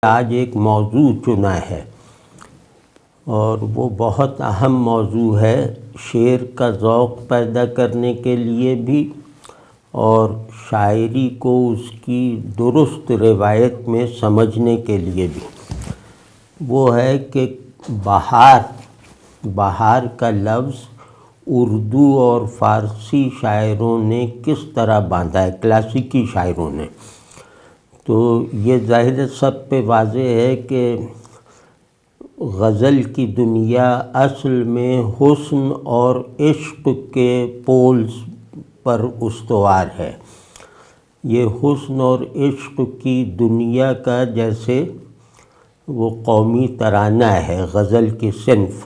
آج ایک موضوع چنا ہے اور وہ بہت اہم موضوع ہے شعر کا ذوق پیدا کرنے کے لیے بھی اور شاعری کو اس کی درست روایت میں سمجھنے کے لیے بھی۔ وہ ہے کہ بہار کا لفظ اردو اور فارسی شاعروں نے کس طرح باندھا ہے، کلاسیکی شاعروں نے۔ تو یہ ظاہر سب پہ واضح ہے کہ غزل کی دنیا اصل میں حسن اور عشق کے پولز پر استوار ہے۔ یہ حسن اور عشق کی دنیا کا جیسے وہ قومی ترانہ ہے غزل کی صنف۔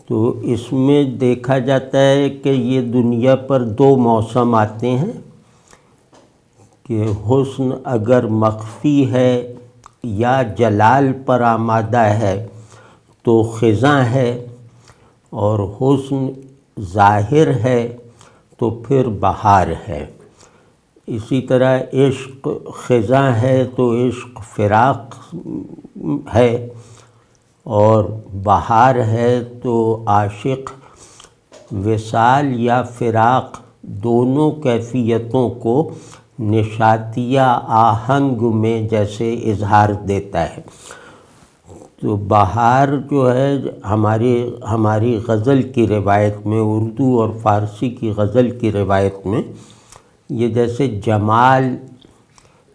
تو اس میں دیکھا جاتا ہے کہ یہ دنیا پر دو موسم آتے ہیں کہ حسن اگر مخفی ہے یا جلال پر آمادہ ہے تو خزاں ہے، اور حسن ظاہر ہے تو پھر بہار ہے۔ اسی طرح عشق خزاں ہے تو عشق فراق ہے، اور بہار ہے تو عاشق وصال یا فراق دونوں کیفیتوں کو نشاطیہ آہنگ میں جیسے اظہار دیتا ہے۔ تو بہار جو ہے ہماری غزل کی روایت میں، اردو اور فارسی کی غزل کی روایت میں، یہ جیسے جمال،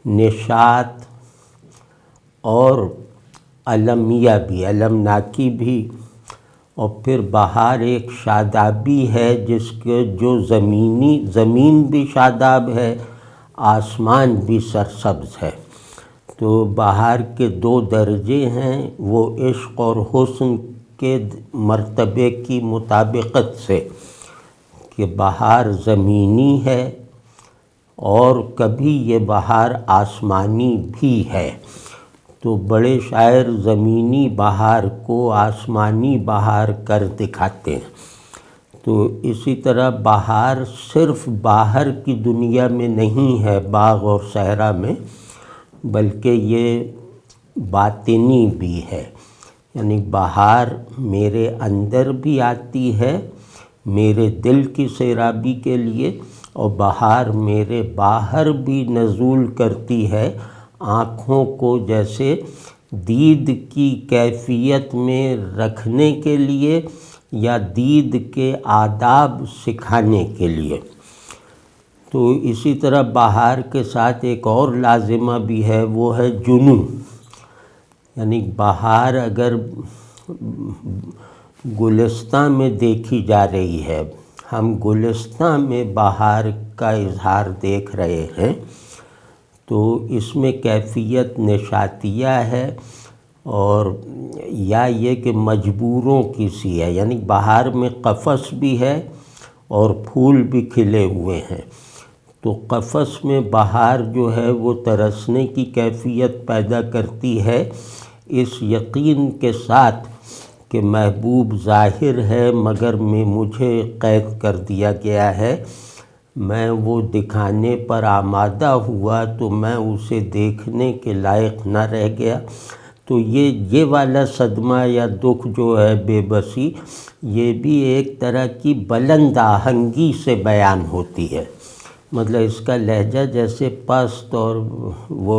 نشاط اور علمیہ بھی، علمناکی بھی، اور پھر بہار ایک شادابی ہے جس کے جو زمین بھی شاداب ہے، آسمان بھی سرسبز ہے۔ تو بہار کے دو درجے ہیں، وہ عشق اور حسن کے مرتبے کی مطابقت سے، کہ بہار زمینی ہے اور کبھی یہ بہار آسمانی بھی ہے۔ تو بڑے شاعر زمینی بہار کو آسمانی بہار کر دکھاتے ہیں۔ تو اسی طرح بہار صرف باہر کی دنیا میں نہیں ہے، باغ اور صحرا میں، بلکہ یہ باطنی بھی ہے۔ یعنی بہار میرے اندر بھی آتی ہے میرے دل کی سیرابی کے لیے، اور بہار میرے باہر بھی نزول کرتی ہے آنکھوں کو جیسے دید کی کیفیت میں رکھنے کے لیے یا دید کے آداب سکھانے کے لیے۔ تو اسی طرح بہار کے ساتھ ایک اور لازمہ بھی ہے، وہ ہے جنوں۔ یعنی بہار اگر گلستان میں دیکھی جا رہی ہے، ہم گلستان میں بہار کا اظہار دیکھ رہے ہیں، تو اس میں کیفیت نشاطیہ ہے، اور یا یہ کہ مجبوروں کی سی ہے۔ یعنی بہار میں قفس بھی ہے اور پھول بھی کھلے ہوئے ہیں۔ تو قفس میں بہار جو ہے وہ ترسنے کی کیفیت پیدا کرتی ہے، اس یقین کے ساتھ کہ محبوب ظاہر ہے مگر مجھے قید کر دیا گیا ہے، میں وہ دکھانے پر آمادہ ہوا تو میں اسے دیکھنے کے لائق نہ رہ گیا۔ تو یہ والا صدمہ یا دکھ جو ہے، بے بسی، یہ بھی ایک طرح کی بلند آہنگی سے بیان ہوتی ہے۔ مطلب اس کا لہجہ جیسے پست اور وہ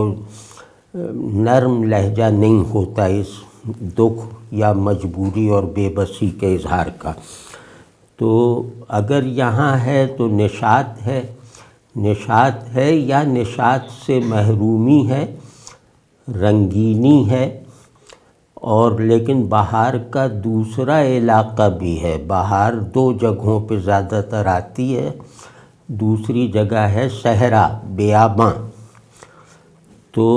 نرم لہجہ نہیں ہوتا اس دکھ یا مجبوری اور بے بسی کے اظہار کا۔ تو اگر یہاں ہے تو نشاط ہے یا نشاط سے محرومی ہے، رنگینی ہے، اور لیکن بہار کا دوسرا علاقہ بھی ہے۔ بہار دو جگہوں پہ زیادہ تر آتی ہے، دوسری جگہ ہے صحرا، بیاباں۔ تو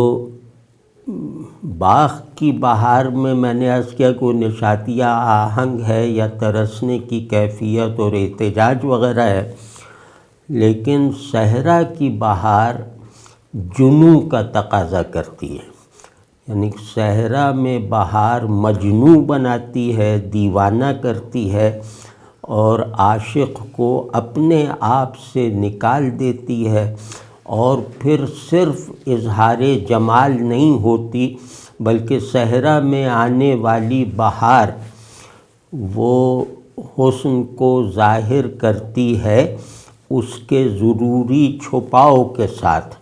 باغ کی بہار میں نے عرض کیا کہ وہ نشاطیہ آہنگ ہے یا ترسنے کی کیفیت اور احتجاج وغیرہ ہے، لیکن صحرا کی بہار جنوں کا تقاضا کرتی ہے۔ یعنی صحرا میں بہار مجنوں بناتی ہے، دیوانہ کرتی ہے، اور عاشق کو اپنے آپ سے نکال دیتی ہے، اور پھر صرف اظہار جمال نہیں ہوتی بلکہ صحرا میں آنے والی بہار وہ حسن کو ظاہر کرتی ہے اس کے ضروری چھپاؤ کے ساتھ۔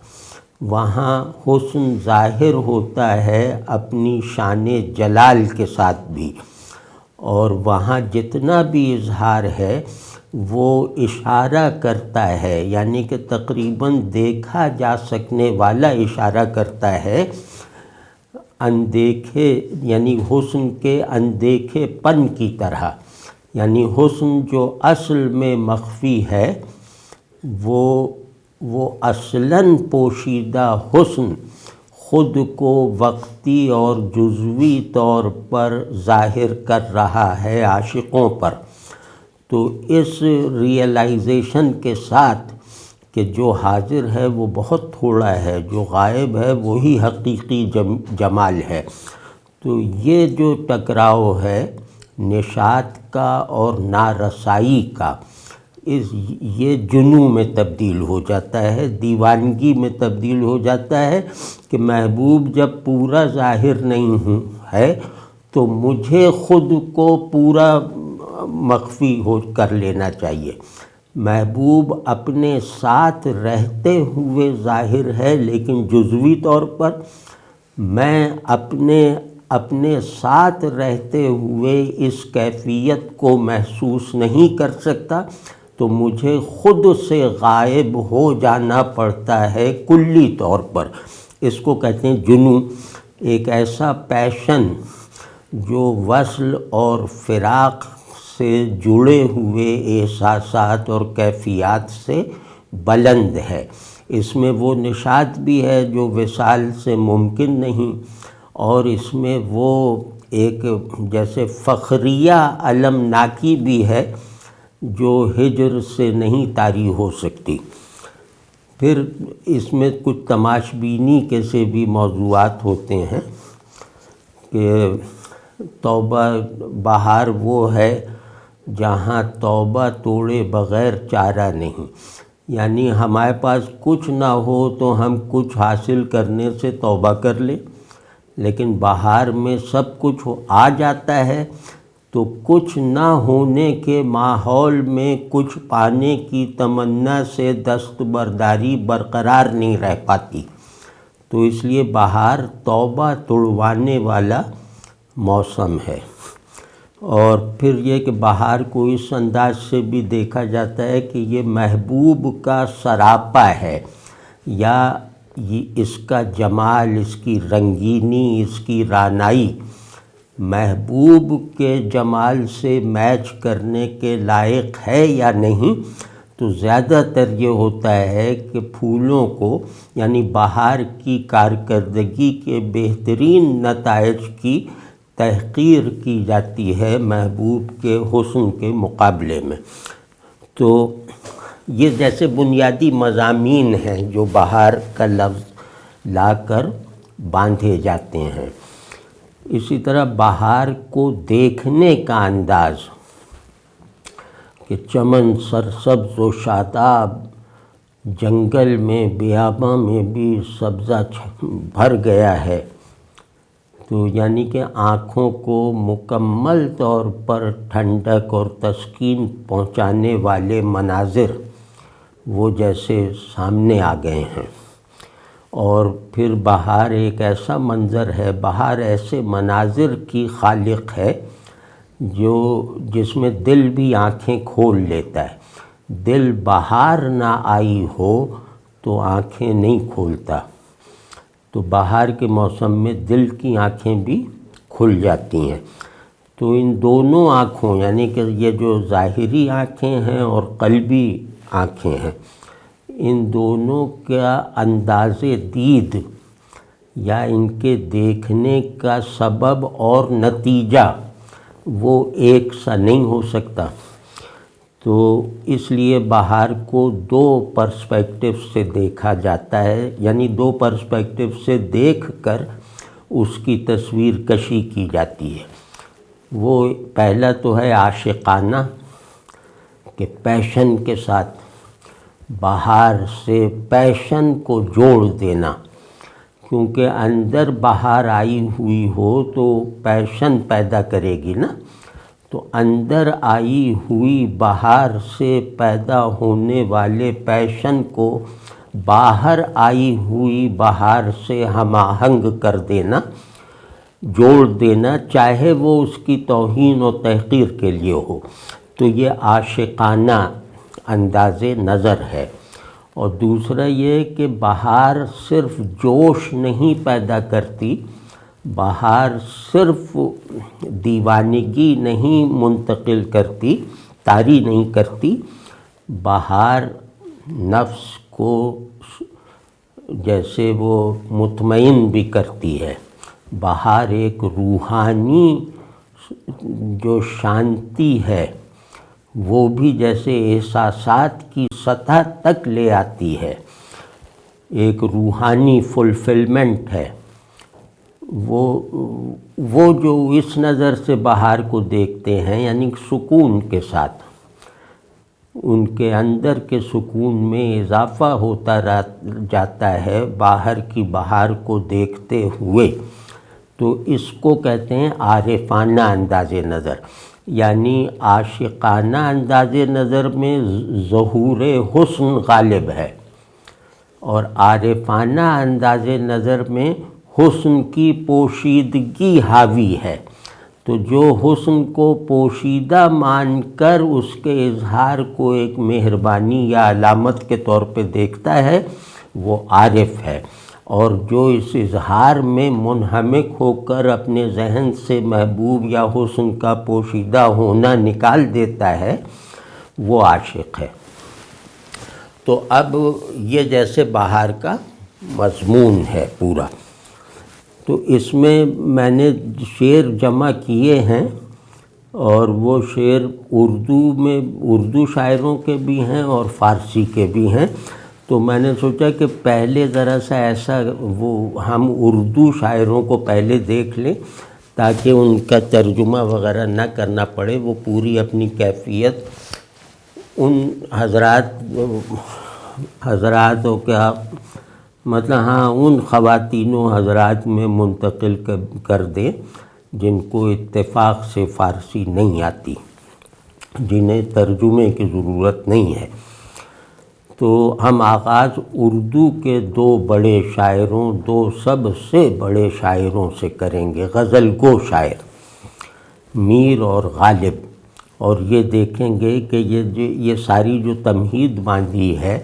وہاں حسن ظاہر ہوتا ہے اپنی شان جلال کے ساتھ بھی، اور وہاں جتنا بھی اظہار ہے وہ اشارہ کرتا ہے، یعنی کہ تقریباً دیکھا جا سکنے والا اشارہ کرتا ہے اندیکھے، یعنی حسن کے اندیکھے پن کی طرح، یعنی حسن جو اصل میں مخفی ہے وہ اصلاً پوشیدہ حسن خود کو وقتی اور جزوی طور پر ظاہر کر رہا ہے عاشقوں پر۔ تو اس ریئلائزیشن کے ساتھ کہ جو حاضر ہے وہ بہت تھوڑا ہے، جو غائب ہے وہی حقیقی جمال ہے، تو یہ جو ٹکراؤ ہے نشاط کا اور نارسائی کا، یہ جنوں میں تبدیل ہو جاتا ہے، دیوانگی میں تبدیل ہو جاتا ہے کہ محبوب جب پورا ظاہر نہیں ہے تو مجھے خود کو پورا مخفی ہو کر لینا چاہیے۔ محبوب اپنے ساتھ رہتے ہوئے ظاہر ہے لیکن جزوی طور پر، میں اپنے ساتھ رہتے ہوئے اس کیفیت کو محسوس نہیں کر سکتا، تو مجھے خود سے غائب ہو جانا پڑتا ہے کلی طور پر۔ اس کو کہتے ہیں جنوں، ایک ایسا پیشن جو وصل اور فراق سے جڑے ہوئے احساسات اور کیفیات سے بلند ہے۔ اس میں وہ نشاط بھی ہے جو وصال سے ممکن نہیں، اور اس میں وہ ایک جیسے فخریہ المناکی بھی ہے جو ہجر سے نہیں طاری ہو سکتی۔ پھر اس میں کچھ تماش بینی کے سے بھی موضوعات ہوتے ہیں کہ توبہ بہار وہ ہے جہاں توبہ توڑے بغیر چارہ نہیں، یعنی ہمارے پاس کچھ نہ ہو تو ہم کچھ حاصل کرنے سے توبہ کر لیں، لیکن بہار میں سب کچھ آ جاتا ہے تو کچھ نہ ہونے کے ماحول میں کچھ پانے کی تمنا سے دستبرداری برقرار نہیں رہ پاتی، تو اس لیے بہار توبہ توڑوانے والا موسم ہے۔ اور پھر یہ کہ بہار کو اس انداز سے بھی دیکھا جاتا ہے کہ یہ محبوب کا سراپا ہے، یا اس کا جمال، اس کی رنگینی، اس کی رعنائی محبوب کے جمال سے میچ کرنے کے لائق ہے یا نہیں۔ تو زیادہ تر یہ ہوتا ہے کہ پھولوں کو، یعنی بہار کی کارکردگی کے بہترین نتائج کی تحقیر کی جاتی ہے محبوب کے حسن کے مقابلے میں۔ تو یہ جیسے بنیادی مضامین ہیں جو بہار کا لفظ لا کر باندھے جاتے ہیں۔ اسی طرح بہار کو دیکھنے کا انداز کہ چمن سرسبز و شاداب، جنگل میں بیاباں میں بھی سبزہ بھر گیا ہے، تو یعنی کہ آنکھوں کو مکمل طور پر ٹھنڈک اور تسکین پہنچانے والے مناظر وہ جیسے سامنے آ گئے ہیں۔ اور پھر بہار ایک ایسا منظر ہے، بہار ایسے مناظر کی خالق ہے جس میں دل بھی آنکھیں کھول لیتا ہے۔ دل بہار نہ آئی ہو تو آنکھیں نہیں کھولتا، تو بہار کے موسم میں دل کی آنکھیں بھی کھل جاتی ہیں۔ تو ان دونوں آنکھوں، یعنی کہ یہ جو ظاہری آنکھیں ہیں اور قلبی آنکھیں ہیں، ان دونوں کا انداز دید یا ان کے دیکھنے کا سبب اور نتیجہ وہ ایک سا نہیں ہو سکتا۔ تو اس لیے بہار کو دو پرسپیکٹو سے دیکھا جاتا ہے، یعنی دو پرسپیکٹو سے دیکھ کر اس کی تصویر کشی کی جاتی ہے۔ وہ پہلا تو ہے عاشقانہ کہ پیشن کے ساتھ، بہار سے پیشن کو جوڑ دینا، کیونکہ اندر بہار آئی ہوئی ہو تو پیشن پیدا کرے گی نا، تو اندر آئی ہوئی بہار سے پیدا ہونے والے پیشن کو باہر آئی ہوئی بہار سے ہم آہنگ کر دینا، جوڑ دینا، چاہے وہ اس کی توہین و تحقیر کے لیے ہو۔ تو یہ عاشقانہ انداز نظر ہے۔ اور دوسرا یہ کہ بہار صرف جوش نہیں پیدا کرتی، بہار صرف دیوانگی نہیں منتقل کرتی، طاری نہیں کرتی، بہار نفس کو جیسے وہ مطمئن بھی کرتی ہے۔ بہار ایک روحانی جو شانتی ہے وہ بھی جیسے احساسات کی سطح تک لے آتی ہے، ایک روحانی فلفلمنٹ ہے۔ وہ جو اس نظر سے بہار کو دیکھتے ہیں، یعنی سکون کے ساتھ، ان کے اندر کے سکون میں اضافہ ہوتا جاتا ہے باہر کی بہار کو دیکھتے ہوئے، تو اس کو کہتے ہیں عارفانہ انداز نظر۔ یعنی عاشقانہ انداز نظر میں ظہور حسن غالب ہے، اور عارفانہ انداز نظر میں حسن کی پوشیدگی حاوی ہے۔ تو جو حسن کو پوشیدہ مان کر اس کے اظہار کو ایک مہربانی یا علامت کے طور پہ دیکھتا ہے وہ عارف ہے، اور جو اس اظہار میں منہمک ہو کر اپنے ذہن سے محبوب یا حسن کا پوشیدہ ہونا نکال دیتا ہے وہ عاشق ہے۔ تو اب یہ جیسے بہار کا مضمون ہے پورا، تو اس میں نے شعر جمع کیے ہیں، اور وہ شعر اردو شاعروں کے بھی ہیں اور فارسی کے بھی ہیں۔ تو میں نے سوچا کہ پہلے ذرا سا ایسا ہم اردو شاعروں کو پہلے دیکھ لیں تاکہ ان کا ترجمہ وغیرہ نہ کرنا پڑے، وہ پوری اپنی کیفیت ان حضرات و کیا مطلب ان خواتین و حضرات میں منتقل کر دیں جن کو اتفاق سے فارسی نہیں آتی، جنہیں ترجمے کی ضرورت نہیں ہے۔ تو ہم آغاز اردو کے دو بڑے شاعروں، دو سب سے بڑے شاعروں سے کریں گے، غزل گو شاعر میر اور غالب، اور یہ دیکھیں گے کہ یہ ساری جو تمہید باندھی ہے،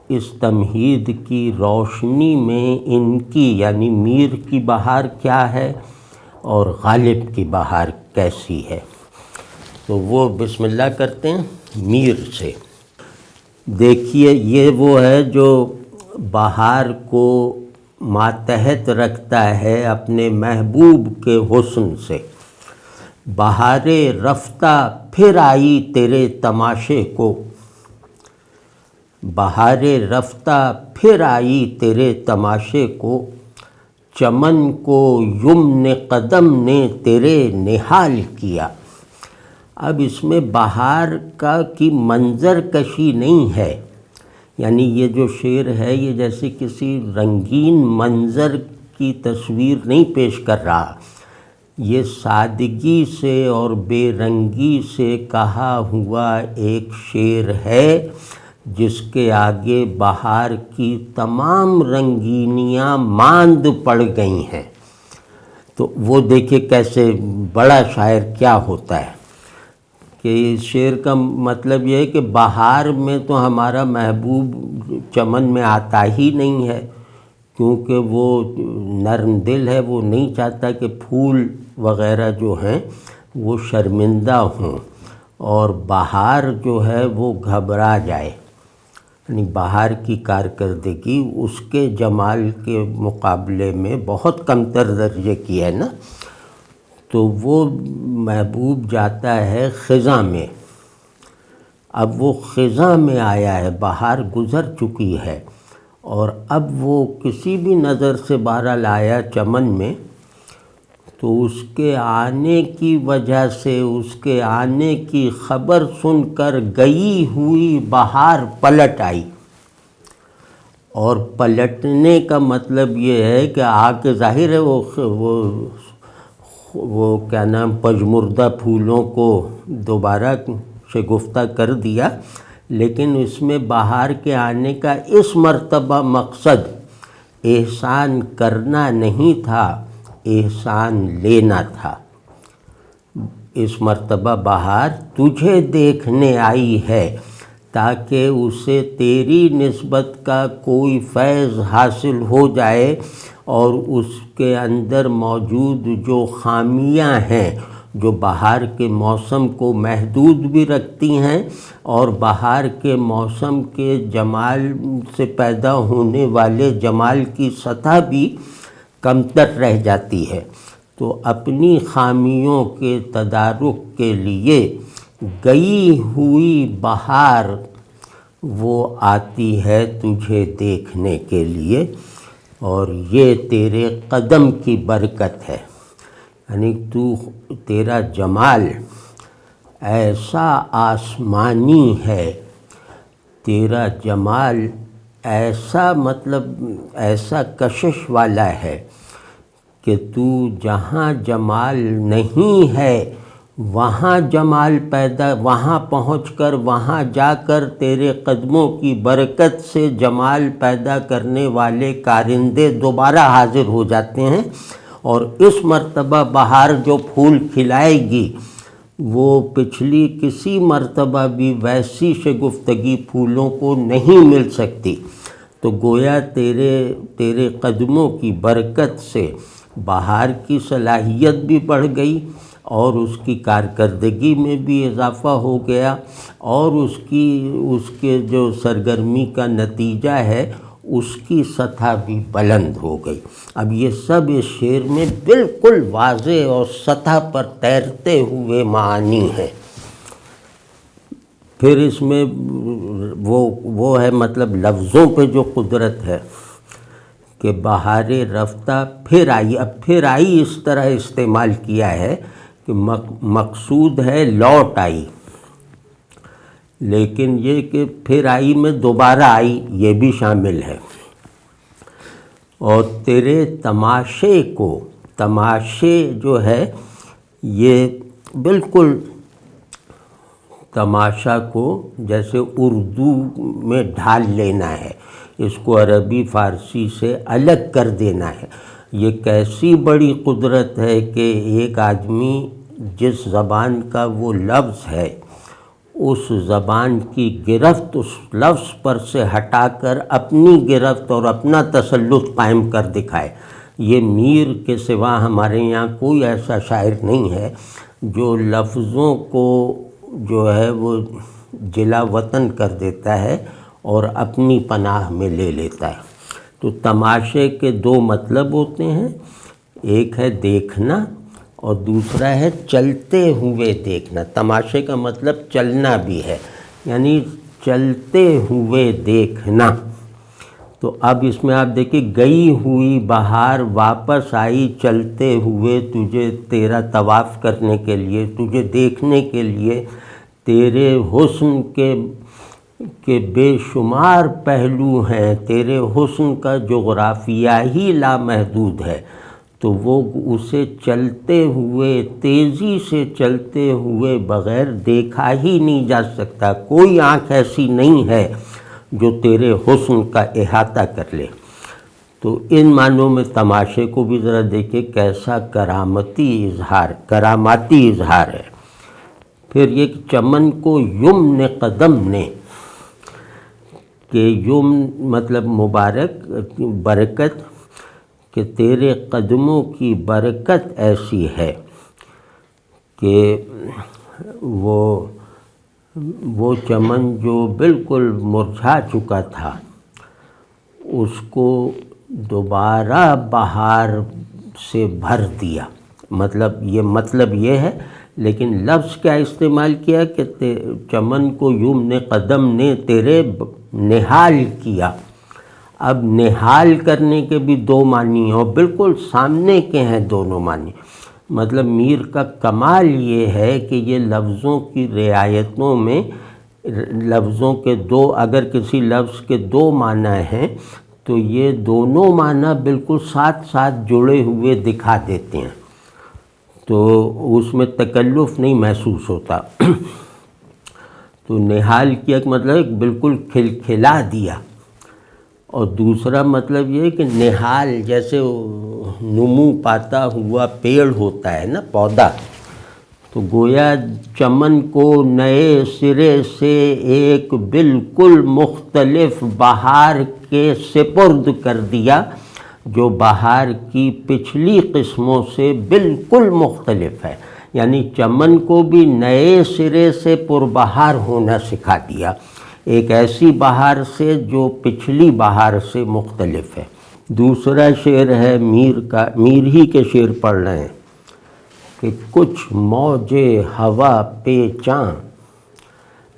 اس تمہید کی روشنی میں ان کی یعنی میر کی بہار کیا ہے اور غالب کی بہار کیسی ہے۔ تو وہ بسم اللہ کرتے ہیں میر سے۔ دیکھیے یہ وہ ہے جو بہار کو ماتحت رکھتا ہے اپنے محبوب کے حسن سے۔ بہارے رفتہ پھر آئی تیرے تماشے کو، بہارے رفتہ پھر آئی تیرے تماشے کو، چمن کو یمن قدم نے تیرے نہال کیا۔ اب اس میں بہار کی منظر کشی نہیں ہے، یعنی یہ جو شعر ہے یہ جیسے کسی رنگین منظر کی تصویر نہیں پیش کر رہا، یہ سادگی سے اور بے رنگی سے کہا ہوا ایک شعر ہے جس کے آگے بہار کی تمام رنگینیاں ماند پڑ گئی ہیں۔ تو وہ دیکھیں کیسے بڑا شاعر کیا ہوتا ہے، کہ اس شعر کا مطلب یہ ہے کہ بہار میں تو ہمارا محبوب چمن میں آتا ہی نہیں ہے، کیونکہ وہ نرم دل ہے، وہ نہیں چاہتا کہ پھول وغیرہ جو ہیں وہ شرمندہ ہوں، اور بہار جو ہے وہ گھبرا جائے، یعنی بہار کی کارکردگی اس کے جمال کے مقابلے میں بہت کمتر درجے کی ہے نا۔ تو وہ محبوب جاتا ہے خزاں میں، اب وہ خزاں میں آیا ہے، بہار گزر چکی ہے، اور اب وہ کسی بھی نظر سے بہرحال آیا چمن میں، تو اس کے آنے کی وجہ سے، اس کے آنے کی خبر سن کر گئی ہوئی بہار پلٹ آئی۔ اور پلٹنے کا مطلب یہ ہے کہ آ کے ظاہر ہے وہ کیا نام پژمردہ پھولوں کو دوبارہ شگفتہ کر دیا، لیکن اس میں بہار کے آنے کا اس مرتبہ مقصد احسان کرنا نہیں تھا، احسان لینا تھا۔ اس مرتبہ بہار تجھے دیکھنے آئی ہے تاکہ اسے تیری نسبت کا کوئی فیض حاصل ہو جائے، اور اس کے اندر موجود جو خامیاں ہیں جو بہار کے موسم کو محدود بھی رکھتی ہیں اور بہار کے موسم کے جمال سے پیدا ہونے والے جمال کی سطح بھی کمتر رہ جاتی ہے، تو اپنی خامیوں کے تدارک کے لیے گئی ہوئی بہار وہ آتی ہے تجھے دیکھنے کے لیے، اور یہ تیرے قدم کی برکت ہے۔ یعنی تیرا جمال ایسا آسمانی ہے، تیرا جمال ایسا ایسا کشش والا ہے کہ تو جہاں جمال نہیں ہے وہاں جمال وہاں پہنچ کر وہاں جا کر تیرے قدموں کی برکت سے جمال پیدا کرنے والے کارندے دوبارہ حاضر ہو جاتے ہیں، اور اس مرتبہ بہار جو پھول کھلائے گی وہ پچھلی کسی مرتبہ بھی ویسی شگفتگی پھولوں کو نہیں مل سکتی، تو گویا تیرے قدموں کی برکت سے بہار کی صلاحیت بھی بڑھ گئی، اور اس کی کارکردگی میں بھی اضافہ ہو گیا، اور اس کے جو سرگرمی کا نتیجہ ہے اس کی سطح بھی بلند ہو گئی۔ اب یہ سب اس شعر میں بالکل واضح اور سطح پر تیرتے ہوئے معانی ہیں۔ پھر اس میں وہ ہے مطلب لفظوں پہ جو قدرت ہے کہ بہار رفتہ پھر آئی۔ اب پھر آئی اس طرح استعمال کیا ہے کہ مقصود ہے لوٹ آئی، لیکن یہ کہ پھر آئی میں دوبارہ آئی یہ بھی شامل ہے۔ اور تیرے تماشے جو ہے یہ بالکل تماشا کو جیسے اردو میں ڈھال لینا ہے، اس کو عربی فارسی سے الگ کر دینا ہے۔ یہ کیسی بڑی قدرت ہے کہ ایک آدمی جس زبان کا وہ لفظ ہے اس زبان کی گرفت اس لفظ پر سے ہٹا کر اپنی گرفت اور اپنا تسلط قائم کر دکھائے۔ یہ میر کے سوا ہمارے یہاں کوئی ایسا شاعر نہیں ہے جو لفظوں کو جو ہے وہ جلا وطن کر دیتا ہے اور اپنی پناہ میں لے لیتا ہے۔ تو تماشے کے دو مطلب ہوتے ہیں، ایک ہے دیکھنا اور دوسرا ہے چلتے ہوئے دیکھنا۔ تماشے کا مطلب چلنا بھی ہے، یعنی چلتے ہوئے دیکھنا۔ تو اب اس میں آپ دیکھیں گئی ہوئی بہار واپس آئی چلتے ہوئے تجھے تیرا طواف کرنے کے لیے، تجھے دیکھنے کے لیے۔ تیرے حسن کے بے شمار پہلو ہیں، تیرے حسن کا جغرافیہ ہی لامحدود ہے، تو وہ اسے چلتے ہوئے تیزی سے چلتے ہوئے بغیر دیکھا ہی نہیں جا سکتا۔ کوئی آنکھ ایسی نہیں ہے جو تیرے حسن کا احاطہ کر لے۔ تو ان معنوں میں تماشے کو بھی ذرا دیکھیں کیسا کراماتی اظہار ہے۔ پھر یہ چمن کو یمن قدم نے، کہ یمن مطلب مبارک برکت، کہ تیرے قدموں کی برکت ایسی ہے کہ وہ چمن جو بالکل مرجھا چکا تھا اس کو دوبارہ بہار سے بھر دیا۔ مطلب یہ ہے، لیکن لفظ کیا استعمال کیا کہ چمن کو یمن قدم نے تیرے نہال کیا۔ اب نہال کرنے کے بھی دو معنی ہیں اور بالکل سامنے کے ہیں دونوں معنی۔ مطلب میر کا کمال یہ ہے کہ یہ لفظوں کی رعایتوں میں لفظوں کے اگر کسی لفظ کے دو معنی ہیں تو یہ دونوں معنی بالکل ساتھ ساتھ جڑے ہوئے دکھا دیتے ہیں، تو اس میں تکلف نہیں محسوس ہوتا۔ تو نہال کی ایک مطلب بالکل کھلکھلا دیا، اور دوسرا مطلب یہ ہے کہ نہال جیسے نمو پاتا ہوا پیڑ ہوتا ہے نا، پودا، تو گویا چمن کو نئے سرے سے ایک بالکل مختلف بہار کے سپرد کر دیا، جو بہار کی پچھلی قسموں سے بالکل مختلف ہے، یعنی چمن کو بھی نئے سرے سے پربہار ہونا سکھا دیا، ایک ایسی بہار سے جو پچھلی بہار سے مختلف ہے۔ دوسرا شعر ہے میر کا، میر ہی کے شعر پڑھ رہے ہیں کہ کچھ موج ہوا پیچاں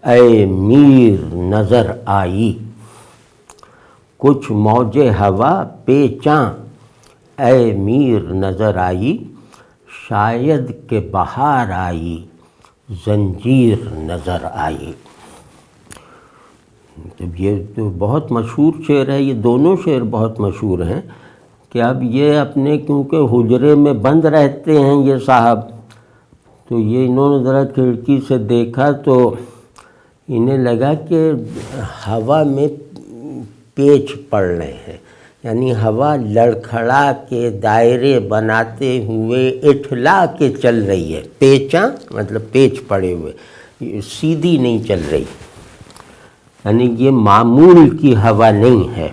اے میر نظر آئی، کچھ موج ہوا پیچاں اے میر نظر آئی، شاید کہ بہار آئی زنجیر نظر آئی۔ جب یہ تو بہت مشہور شعر ہے، یہ دونوں شعر بہت مشہور ہیں کہ اب یہ اپنے کیونکہ حجرے میں بند رہتے ہیں یہ صاحب، تو یہ انہوں نے ذرا کھڑکی سے دیکھا تو انہیں لگا کہ ہوا میں پیچ پڑ رہے ہیں، یعنی ہوا لڑکھڑا کے دائرے بناتے ہوئے اٹھلا کے چل رہی ہے، پیچاں مطلب پیچ پڑے ہوئے، سیدھی نہیں چل رہی، یعنی یہ معمول کی ہوا نہیں ہے۔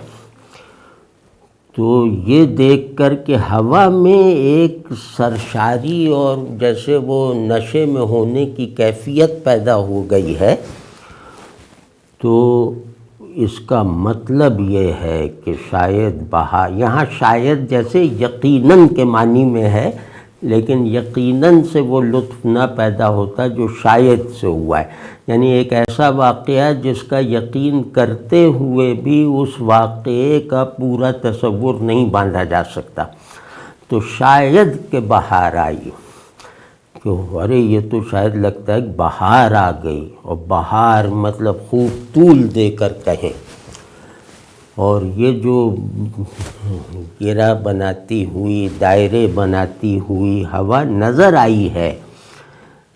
تو یہ دیکھ کر کہ ہوا میں ایک سرشاری اور جیسے وہ نشے میں ہونے کی کیفیت پیدا ہو گئی ہے، تو اس کا مطلب یہ ہے کہ شاید بہار، یہاں شاید جیسے یقیناً کے معنی میں ہے، لیکن یقیناً سے وہ لطف نہ پیدا ہوتا جو شاید سے ہوا ہے، یعنی ایک ایسا واقعہ جس کا یقین کرتے ہوئے بھی اس واقعے کا پورا تصور نہیں باندھا جا سکتا۔ تو شاید کہ بہار آئی، کہ ارے یہ تو شاید لگتا ہے کہ بہار آ گئی، اور بہار مطلب خوب طول دے کر کہیں، اور یہ جو گرہ بناتی ہوئی، دائرے بناتی ہوئی ہوا نظر آئی ہے،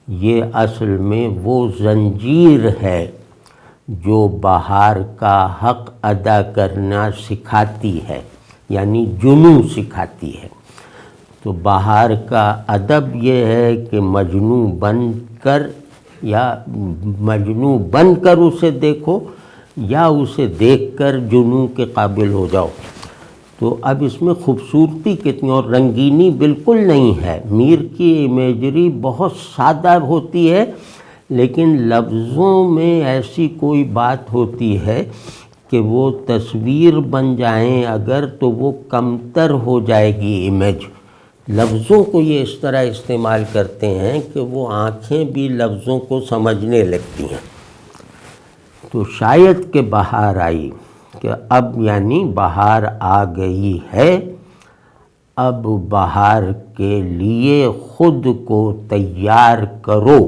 یہ اصل میں وہ زنجیر ہے جو بہار کا حق ادا کرنا سکھاتی ہے، یعنی جنوں سکھاتی ہے۔ تو بہار کا ادب یہ ہے کہ مجنوں بن کر، یا مجنوں بن کر اسے دیکھو، یا اسے دیکھ کر جنوں کے قابل ہو جاؤ۔ تو اب اس میں خوبصورتی کتنی اور رنگینی بالکل نہیں ہے، میر کی امیجری بہت سادہ ہوتی ہے، لیکن لفظوں میں ایسی کوئی بات ہوتی ہے کہ وہ تصویر بن جائیں اگر تو وہ کمتر ہو جائے گی امیج۔ لفظوں کو یہ اس طرح استعمال کرتے ہیں کہ وہ آنکھیں بھی لفظوں کو سمجھنے لگتی ہیں۔ تو شاید کہ بہار آئی، کہ اب یعنی بہار آ گئی ہے، اب بہار کے لیے خود کو تیار کرو،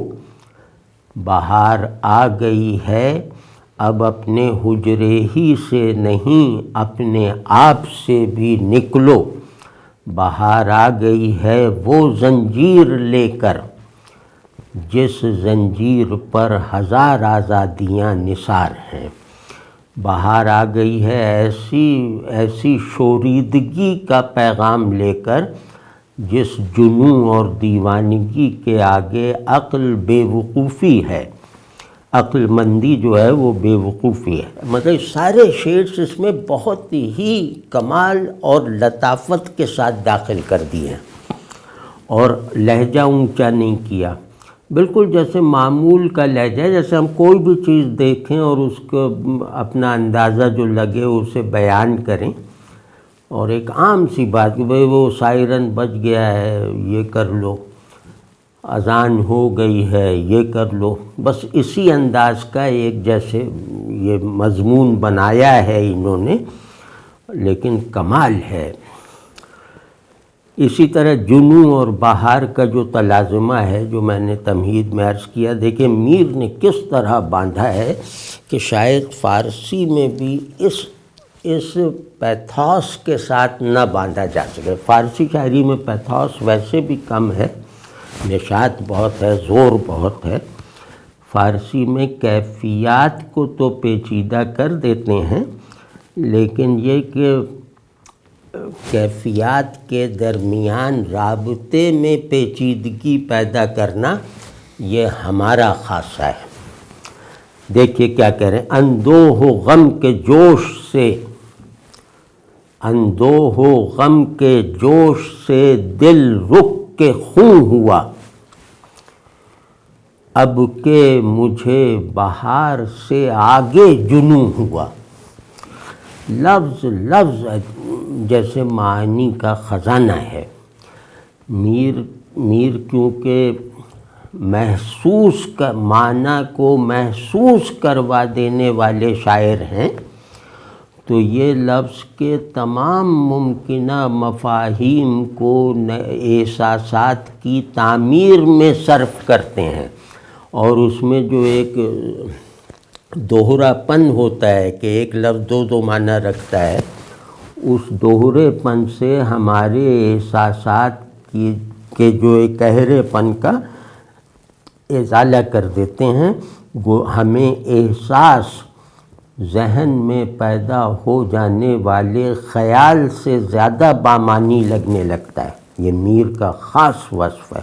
بہار آ گئی ہے، اب اپنے حجرے ہی سے نہیں اپنے آپ سے بھی نکلو، بہار آ گئی ہے وہ زنجیر لے کر جس زنجیر پر ہزار آزادیاں نثار ہیں، بہار آ گئی ہے ایسی شوریدگی کا پیغام لے کر جس جنوں اور دیوانگی کے آگے عقل بے وقوفی ہے، عقل مندی جو ہے وہ بے وقوفی ہے۔ مطلب سارے شیڈز اس میں بہت ہی کمال اور لطافت کے ساتھ داخل کر دیے ہیں، اور لہجہ اونچا نہیں کیا، بالکل جیسے معمول کا لہجہ، جیسے ہم کوئی بھی چیز دیکھیں اور اس کو اپنا اندازہ جو لگے اسے بیان کریں، اور ایک عام سی بات کہ بھئی وہ سائرن بج گیا ہے یہ کر لو، اذان ہو گئی ہے یہ کر لو، بس اسی انداز کا ایک جیسے یہ مضمون بنایا ہے انہوں نے، لیکن کمال ہے۔ اسی طرح جنوں اور بہار کا جو تلازمہ ہے جو میں نے تمہید میں عرض کیا، دیکھیں میر نے کس طرح باندھا ہے کہ شاید فارسی میں بھی اس اس پیتھوس کے ساتھ نہ باندھا جا سکے۔ فارسی شاعری میں پیتھوس ویسے بھی کم ہے، نشاط بہت ہے، زور بہت ہے۔ فارسی میں کیفیات کو تو پیچیدہ کر دیتے ہیں، لیکن یہ کہ کیفیات کے درمیان رابطے میں پیچیدگی پیدا کرنا یہ ہمارا خاصہ ہے۔ دیکھیے کیا کہہ رہے ہیں، اندوہ غم کے جوش سے، اندوہ غم کے جوش سے دل رک کے خوں ہوا، اب کہ مجھے بہار سے آگے جنوں ہوا۔ لفظ لفظ جیسے معانی کا خزانہ ہے۔ میر کیونکہ محسوس کا معنی کو محسوس کروا دینے والے شاعر ہیں، تو یہ لفظ کے تمام ممکنہ مفاہیم کو احساسات کی تعمیر میں صرف کرتے ہیں، اور اس میں جو ایک دوہرا پن ہوتا ہے کہ ایک لفظ دو معنی رکھتا ہے، اس دوہرے پن سے ہمارے احساسات کے جو ایک گہرے پن کا ازالہ کر دیتے ہیں۔ ہمیں احساس ذہن میں پیدا ہو جانے والے خیال سے زیادہ بامعنی لگنے لگتا ہے۔ یہ میر کا خاص وصف ہے۔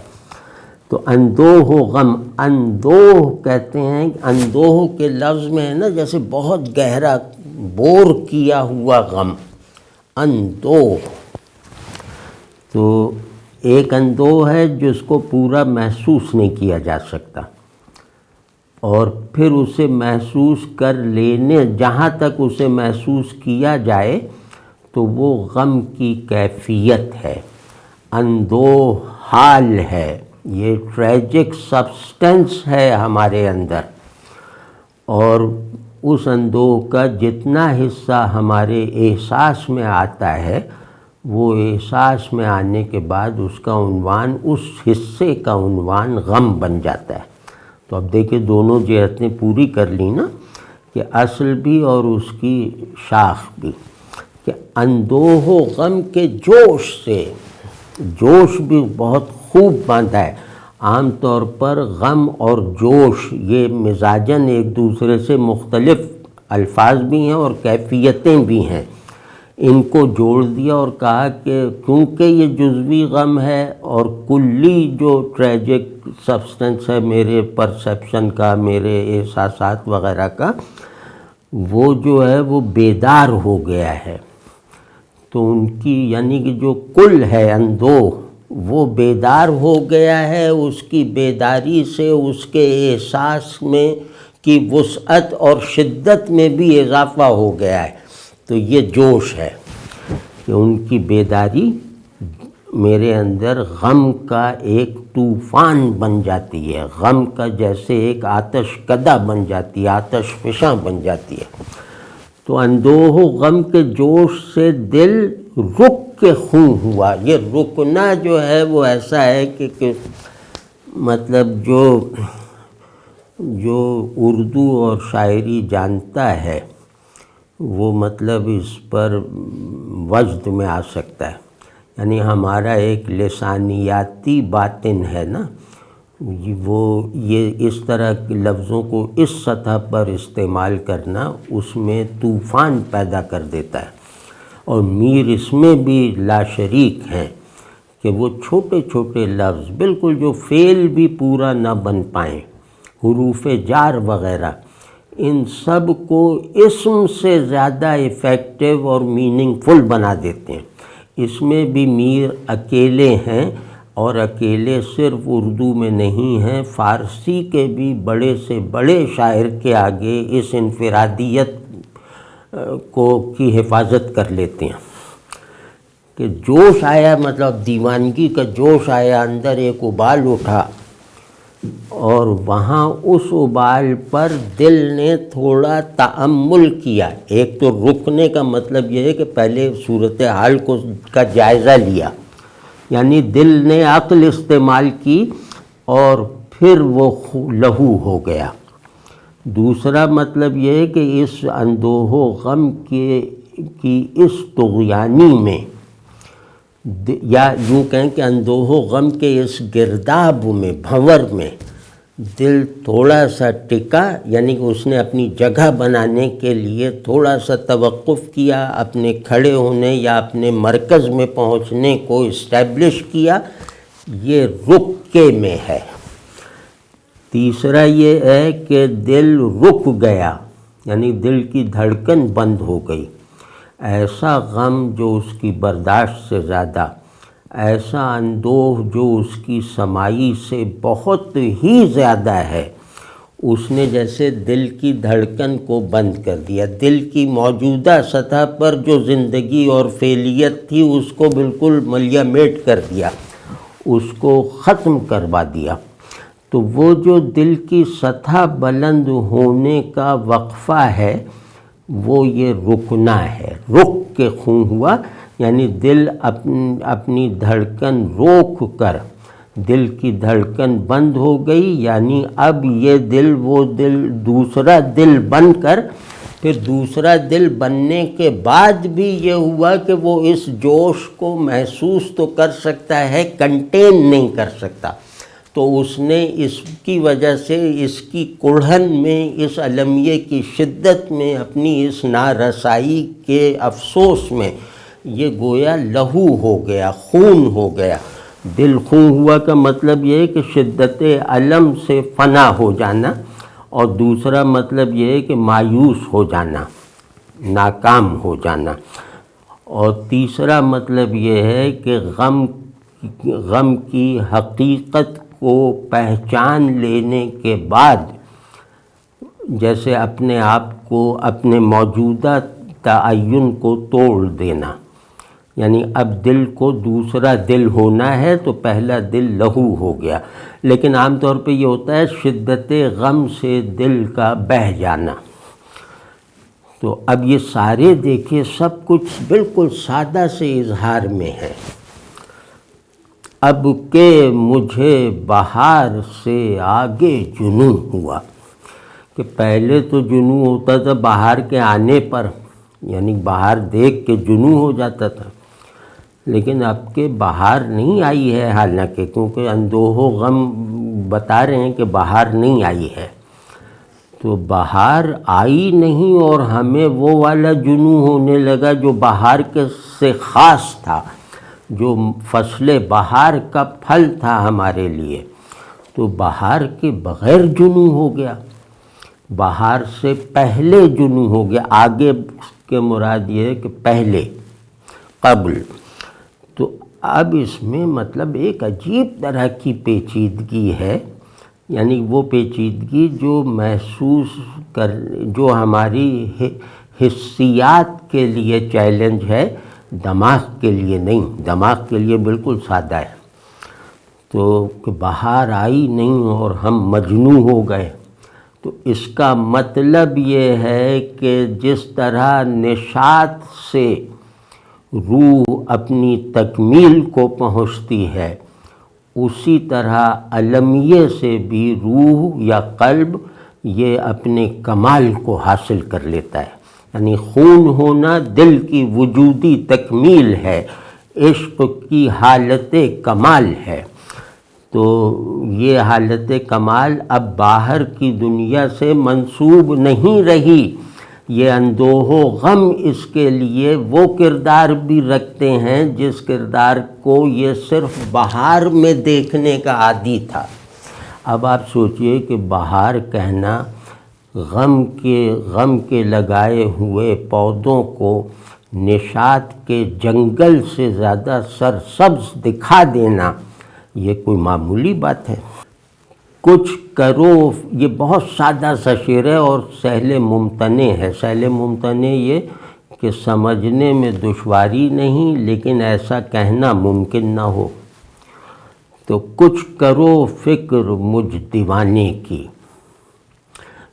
تو اندوہ غم، اندوہ کہتے ہیں، اندوہ کے لفظ میں ہے نا جیسے بہت گہرا بور کیا ہوا غم، اندوہ۔ تو ایک اندوہ ہے جس کو پورا محسوس نہیں کیا جا سکتا، اور پھر اسے محسوس کر لینے، جہاں تک اسے محسوس کیا جائے تو وہ غم کی کیفیت ہے، اندوہ حال ہے، یہ ٹریجک سبسٹنس ہے ہمارے اندر۔ اور اس اندوہ کا جتنا حصہ ہمارے احساس میں آتا ہے، وہ احساس میں آنے کے بعد اس کا عنوان، اس حصے کا عنوان غم بن جاتا ہے۔ تو اب دیکھیں دونوں جہتیں پوری کر لی نا، کہ اصل بھی اور اس کی شاخ بھی، کہ اندوہ غم کے جوش سے، جوش بھی بہت خوب باندھا ہے۔ عام طور پر غم اور جوش یہ مزاجاً ایک دوسرے سے مختلف الفاظ بھی ہیں اور کیفیتیں بھی ہیں، ان کو جوڑ دیا اور کہا کہ کیونکہ یہ جزوی غم ہے اور کلی جو ٹریجک سبسٹنس ہے میرے پرسیپشن کا، میرے احساسات وغیرہ کا، وہ جو ہے وہ بیدار ہو گیا ہے، تو ان کی یعنی کہ جو کل ہے اندوہ، وہ بیدار ہو گیا ہے، اس کی بیداری سے اس کے احساس میں کی وسعت اور شدت میں بھی اضافہ ہو گیا ہے۔ تو یہ جوش ہے کہ ان کی بیداری میرے اندر غم کا ایک طوفان بن جاتی ہے، غم کا جیسے ایک آتش کدہ بن جاتی ہے، آتش فشاں بن جاتی ہے۔ تو اندوہ غم کے جوش سے دل رک کے خوں ہوا۔ یہ رکنا جو ہے وہ ایسا ہے کہ مطلب جو اردو اور شاعری جانتا ہے وہ مطلب اس پر وجد میں آ سکتا ہے، یعنی ہمارا ایک لسانیاتی باطن ہے نا، وہ یہ اس طرح کے لفظوں کو اس سطح پر استعمال کرنا اس میں طوفان پیدا کر دیتا ہے۔ اور میر اس میں بھی لاشریک ہیں کہ وہ چھوٹے چھوٹے لفظ بالکل جو فعل بھی پورا نہ بن پائیں، حروف جار وغیرہ، ان سب کو اسم سے زیادہ ایفیکٹو اور میننگ فل بنا دیتے ہیں۔ اس میں بھی میر اکیلے ہیں، اور اکیلے صرف اردو میں نہیں ہیں، فارسی کے بھی بڑے سے بڑے شاعر کے آگے اس انفرادیت کی حفاظت کر لیتے ہیں کہ جوش آیا، مطلب دیوانگی کا جوش آیا، اندر ایک ابال اٹھا، اور وہاں اس ابال پر دل نے تھوڑا تأمل کیا۔ ایک تو رکنے کا مطلب یہ ہے کہ پہلے صورتحال کا جائزہ لیا، یعنی دل نے عقل استعمال کی اور پھر وہ لہو ہو گیا۔ دوسرا مطلب یہ ہے کہ اس اندوہ غم کے کی اس طغیانی میں، یا یوں کہیں کہ اندوہ و غم کے اس گرداب میں، بھنور میں دل تھوڑا سا ٹکا، یعنی کہ اس نے اپنی جگہ بنانے کے لیے تھوڑا سا توقف کیا، اپنے کھڑے ہونے یا اپنے مرکز میں پہنچنے کو اسٹیبلش کیا، یہ رکے میں ہے۔ تیسرا یہ ہے کہ دل رک گیا، یعنی دل کی دھڑکن بند ہو گئی۔ ایسا غم جو اس کی برداشت سے زیادہ، ایسا اندوہ جو اس کی سمائی سے بہت ہی زیادہ ہے، اس نے جیسے دل کی دھڑکن کو بند کر دیا۔ دل کی موجودہ سطح پر جو زندگی اور فعلیت تھی اس کو بالکل ملیا میٹ کر دیا، اس کو ختم کروا دیا۔ تو وہ جو دل کی سطح بلند ہونے کا وقفہ ہے وہ یہ رکنا ہے۔ رک کے خون ہوا، یعنی دل اپنی دھڑکن روک کر، دل کی دھڑکن بند ہو گئی، یعنی اب یہ دل، وہ دل دوسرا دل بن کر، پھر دوسرا دل بننے کے بعد بھی یہ ہوا کہ وہ اس جوش کو محسوس تو کر سکتا ہے، کنٹین نہیں کر سکتا۔ تو اس نے اس کی وجہ سے اس کی کڑھن میں، اس المیے کی شدت میں، اپنی اس نارسائی کے افسوس میں، یہ گویا لہو ہو گیا، خون ہو گیا۔ دل خون ہوا کا مطلب یہ ہے کہ شدت الم سے فنا ہو جانا، اور دوسرا مطلب یہ ہے کہ مایوس ہو جانا، ناکام ہو جانا، اور تیسرا مطلب یہ ہے کہ غم کی حقیقت کو پہچان لینے کے بعد جیسے اپنے آپ کو، اپنے موجودہ تعین کو توڑ دینا، یعنی اب دل کو دوسرا دل ہونا ہے تو پہلا دل لہو ہو گیا۔ لیکن عام طور پہ یہ ہوتا ہے شدت غم سے دل کا بہہ جانا۔ تو اب یہ سارے دیکھیے سب کچھ بالکل سادہ سے اظہار میں ہے۔ اب کہ مجھے بہار سے آگے جنوں ہوا، کہ پہلے تو جنوں ہوتا تھا بہار کے آنے پر، یعنی بہار دیکھ کے جنوں ہو جاتا تھا، لیکن اب کہ بہار نہیں آئی ہے، حالانکہ کیونکہ اندوہ و غم بتا رہے ہیں کہ بہار نہیں آئی ہے، تو بہار آئی نہیں اور ہمیں وہ والا جنوں ہونے لگا جو بہار کے سے خاص تھا، جو فصل بہار کا پھل تھا ہمارے لیے، تو بہار کے بغیر جنوں ہو گیا، بہار سے پہلے جنوں ہو گیا۔ آگے کے مراد یہ ہے کہ پہلے، قبل۔ تو اب اس میں مطلب ایک عجیب طرح کی پیچیدگی ہے، یعنی وہ پیچیدگی جو محسوس جو ہماری حسیات کے لیے چیلنج ہے، دماغ کے لیے نہیں، دماغ کے لیے بالکل سادہ ہے۔ تو کہ بہار آئی نہیں اور ہم مجنوں ہو گئے، تو اس کا مطلب یہ ہے کہ جس طرح نشاط سے روح اپنی تکمیل کو پہنچتی ہے، اسی طرح المیے سے بھی روح یا قلب یہ اپنے کمال کو حاصل کر لیتا ہے۔ یعنی خون ہونا دل کی وجودی تکمیل ہے، عشق کی حالت کمال ہے۔ تو یہ حالت کمال اب باہر کی دنیا سے منسوب نہیں رہی، یہ اندوہ و غم اس کے لیے وہ کردار بھی رکھتے ہیں جس کردار کو یہ صرف بہار میں دیکھنے کا عادی تھا۔ اب آپ سوچئے کہ بہار کہنا، غم کے لگائے ہوئے پودوں کو نشاط کے جنگل سے زیادہ سرسبز دکھا دینا، یہ کوئی معمولی بات ہے؟ کچھ کرو، یہ بہت سادہ سا شعر ہے اور سہل ممتنع ہے۔ سہل ممتنع یہ کہ سمجھنے میں دشواری نہیں، لیکن ایسا کہنا ممکن نہ ہو۔ تو کچھ کرو فکر مجھ دیوانے کی۔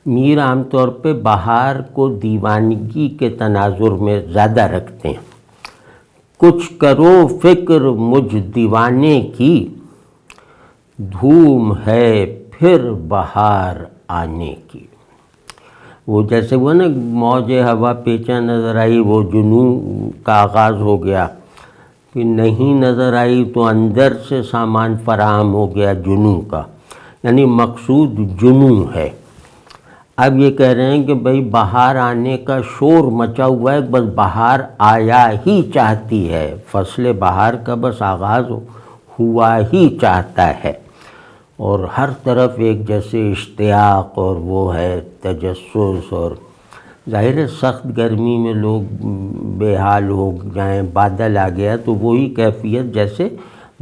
میر عام طور پہ بہار کو دیوانگی کے تناظر میں زیادہ رکھتے ہیں۔ کچھ کرو فکر مجھ دیوانے کی، دھوم ہے پھر بہار آنے کی۔ وہ جیسے وہ نا موج ہوا پیچا نظر آئی، وہ جنوں کا آغاز ہو گیا، پھر نہیں نظر آئی تو اندر سے سامان فراہم ہو گیا جنوں کا، یعنی مقصود جنوں ہے۔ اب یہ کہہ رہے ہیں کہ بھئی بہار آنے کا شور مچا ہوا ہے، بس بہار آیا ہی چاہتی ہے، فصل بہار کا بس آغاز ہوا ہی چاہتا ہے، اور ہر طرف ایک جیسے اشتیاق اور وہ ہے تجسس، اور ظاہر ہے سخت گرمی میں لوگ بے حال ہو جائیں، بادل آ گیا تو وہی کیفیت جیسے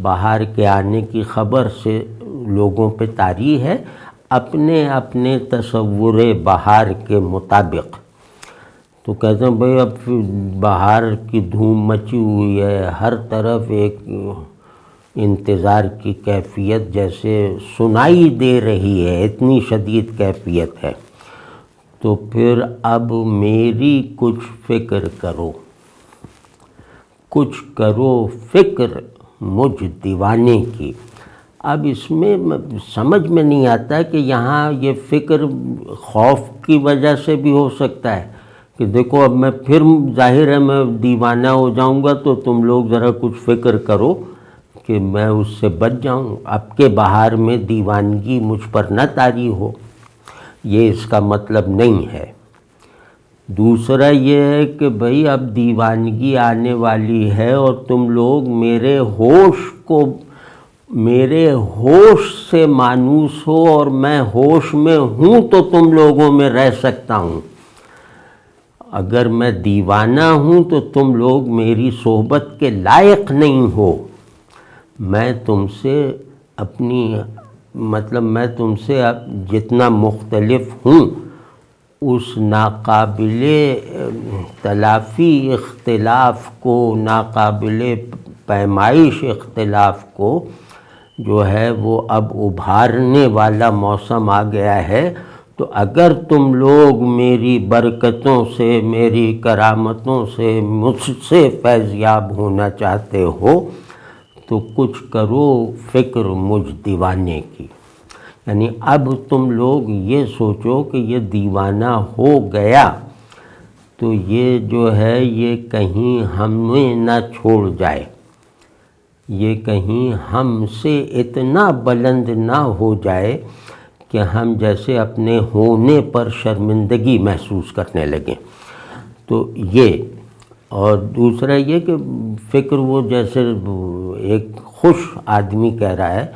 بہار کے آنے کی خبر سے لوگوں پہ طاری ہے، اپنے اپنے تصور بہار کے مطابق۔ تو کہتے ہیں بھئی اب بہار کی دھوم مچی ہوئی ہے، ہر طرف ایک انتظار کی کیفیت جیسے سنائی دے رہی ہے، اتنی شدید کیفیت ہے۔ تو پھر اب میری کچھ فکر کرو، کچھ کرو فکر مجھ دیوانے کی۔ اب اس میں سمجھ میں نہیں آتا کہ یہاں یہ فکر خوف کی وجہ سے بھی ہو سکتا ہے کہ دیکھو اب میں پھر ظاہر ہے میں دیوانہ ہو جاؤں گا تو تم لوگ ذرا کچھ فکر کرو کہ میں اس سے بچ جاؤں، اب کے بہار میں دیوانگی مجھ پر نہ طاری ہو، یہ اس کا مطلب نہیں ہے۔ دوسرا یہ ہے کہ بھئی اب دیوانگی آنے والی ہے اور تم لوگ میرے ہوش سے مانوس ہو، اور میں ہوش میں ہوں تو تم لوگوں میں رہ سکتا ہوں۔ اگر میں دیوانہ ہوں تو تم لوگ میری صحبت کے لائق نہیں ہو۔ میں تم سے میں تم سے جتنا مختلف ہوں، اس ناقابل تلافی اختلاف کو، ناقابل پیمائش اختلاف کو جو ہے وہ اب ابھارنے والا موسم آ گیا ہے۔ تو اگر تم لوگ میری برکتوں سے، میری کرامتوں سے مجھ سے فیض یاب ہونا چاہتے ہو تو کچھ کرو فکر مجھ دیوانے کی۔ یعنی اب تم لوگ یہ سوچو کہ یہ دیوانہ ہو گیا تو یہ جو ہے یہ کہیں ہمیں نہ چھوڑ جائے، یہ کہیں ہم سے اتنا بلند نہ ہو جائے کہ ہم جیسے اپنے ہونے پر شرمندگی محسوس کرنے لگیں۔ تو یہ، اور دوسرا یہ کہ فکر وہ جیسے ایک خوش آدمی کہہ رہا ہے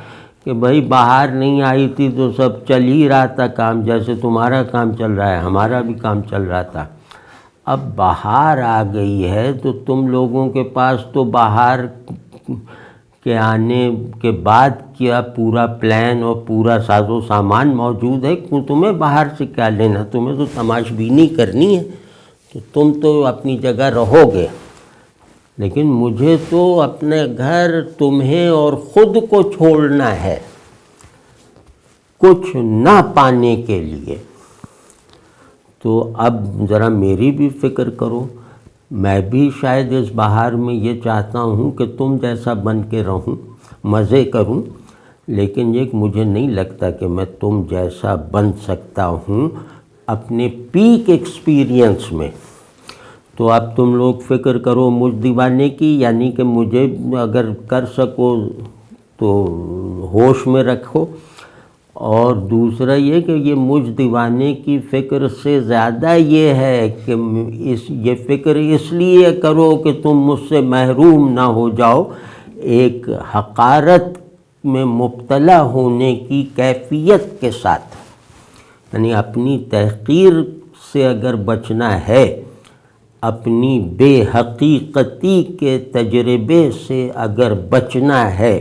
کہ بھئی باہر نہیں آئی تھی تو سب چل ہی رہا تھا کام، جیسے تمہارا کام چل رہا ہے ہمارا بھی کام چل رہا تھا۔ اب بہار آ گئی ہے تو تم لوگوں کے پاس تو بہار کے آنے کے بعد کیا پورا پلان اور پورا ساز و سامان موجود ہے، کیوں تمہیں باہر سے کیا لینا، تمہیں تو تماش بینی کرنی ہے، تو تم تو اپنی جگہ رہو گے، لیکن مجھے تو اپنے گھر تمہیں اور خود کو چھوڑنا ہے کچھ نہ پانے کے لیے۔ تو اب ذرا میری بھی فکر کرو، میں بھی شاید اس بہار میں یہ چاہتا ہوں کہ تم جیسا بن کے رہوں، مزے کروں، لیکن یہ مجھے نہیں لگتا کہ میں تم جیسا بن سکتا ہوں اپنے پیک ایکسپیرینس میں۔ تو اب تم لوگ فکر کرو مجھ دیوانے کی، یعنی کہ مجھے اگر کر سکو تو ہوش میں رکھو، اور دوسرا یہ کہ یہ مجھ دیوانے کی فکر سے زیادہ یہ ہے کہ یہ فکر اس لیے کرو کہ تم مجھ سے محروم نہ ہو جاؤ ایک حقارت میں مبتلا ہونے کی کیفیت کے ساتھ، یعنی اپنی تحقیر سے اگر بچنا ہے، اپنی بے حقیقتی کے تجربے سے اگر بچنا ہے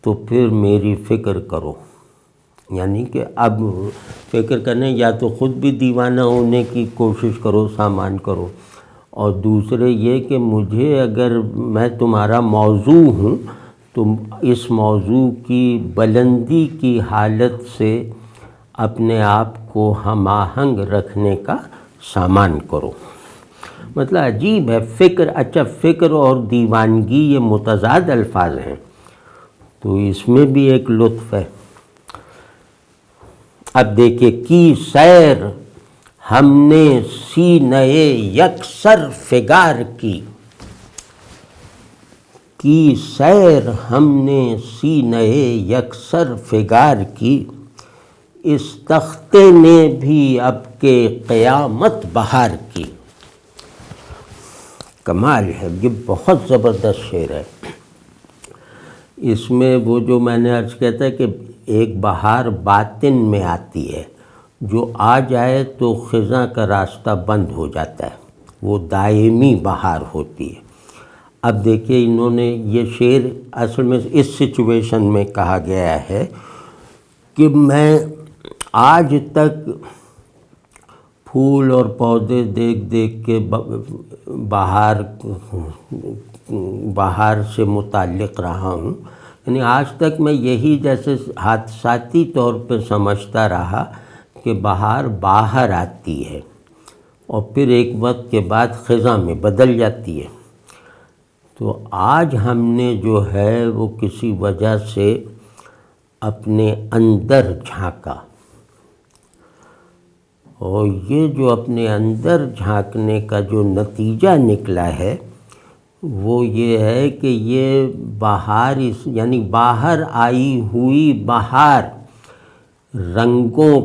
تو پھر میری فکر کرو۔ یعنی کہ اب فکر کرنے یا تو خود بھی دیوانہ ہونے کی کوشش کرو، سامان کرو، اور دوسرے یہ کہ مجھے اگر میں تمہارا موضوع ہوں تو اس موضوع کی بلندی کی حالت سے اپنے آپ کو ہم آہنگ رکھنے کا سامان کرو۔ مطلب عجیب ہے فکر، اچھا فکر اور دیوانگی یہ متضاد الفاظ ہیں، تو اس میں بھی ایک لطف ہے۔ اب دیکھیں کی سیر ہم نے سینہ یکسر فگار کی سیر، ہم نے سینہ یکسر فگار کی، اس تختے نے بھی اب کے قیامت بہار کی۔ کمال ہے، یہ بہت زبردست شعر ہے۔ اس میں وہ جو میں نے عرض کیا تھا کہ ایک بہار باطن میں آتی ہے، جو آ جائے تو خزاں کا راستہ بند ہو جاتا ہے، وہ دائمی بہار ہوتی ہے۔ اب دیکھیے انہوں نے یہ شعر اصل میں اس سچویشن میں کہا گیا ہے کہ میں آج تک پھول اور پودے دیکھ دیکھ کے بہار سے متعلق رہا ہوں، یعنی آج تک میں یہی جیسے حادثاتی طور پہ سمجھتا رہا کہ بہار باہر آتی ہے اور پھر ایک وقت کے بعد خزاں میں بدل جاتی ہے۔ تو آج ہم نے جو ہے وہ کسی وجہ سے اپنے اندر جھانکا، اور یہ جو اپنے اندر جھانکنے کا جو نتیجہ نکلا ہے وہ یہ ہے کہ یہ بہار یعنی باہر آئی ہوئی بہار رنگوں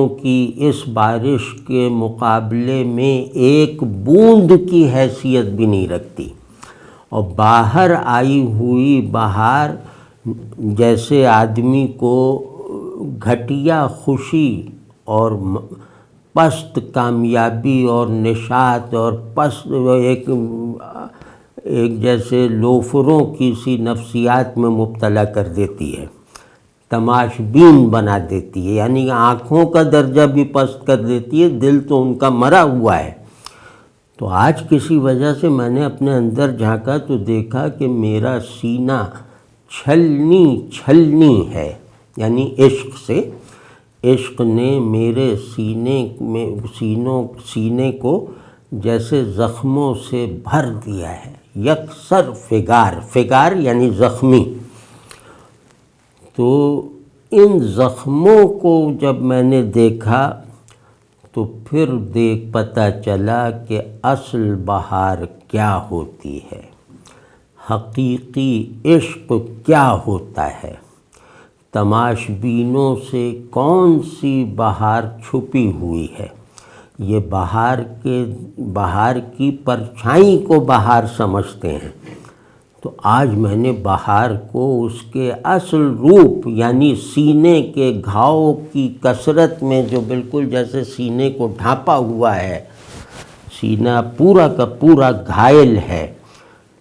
کی اس بارش کے مقابلے میں ایک بوند کی حیثیت بھی نہیں رکھتی، اور باہر آئی ہوئی بہار جیسے آدمی کو گھٹیا خوشی اور پست کامیابی اور نشاط اور پست ایک جیسے لوفروں کی سی نفسیات میں مبتلا کر دیتی ہے، تماش بین بنا دیتی ہے، یعنی آنکھوں کا درجہ بھی پست کر دیتی ہے، دل تو ان کا مرا ہوا ہے۔ تو آج کسی وجہ سے میں نے اپنے اندر جھانکا تو دیکھا کہ میرا سینہ چھلنی ہے، یعنی عشق سے، عشق نے میرے سینے کو جیسے زخموں سے بھر دیا ہے، یکسر فگار یعنی زخمی۔ تو ان زخموں کو جب میں نے دیکھا تو پھر پتہ چلا کہ اصل بہار کیا ہوتی ہے، حقیقی عشق کیا ہوتا ہے، تماش بینوں سے کون سی بہار چھپی ہوئی ہے۔ یہ بہار کی پرچھائی کو بہار سمجھتے ہیں، تو آج میں نے بہار کو اس کے اصل روپ یعنی سینے کے گھاؤ کی کثرت میں، جو بالکل جیسے سینے کو ڈھانپا ہوا ہے، سینہ پورا کا پورا گھائل ہے،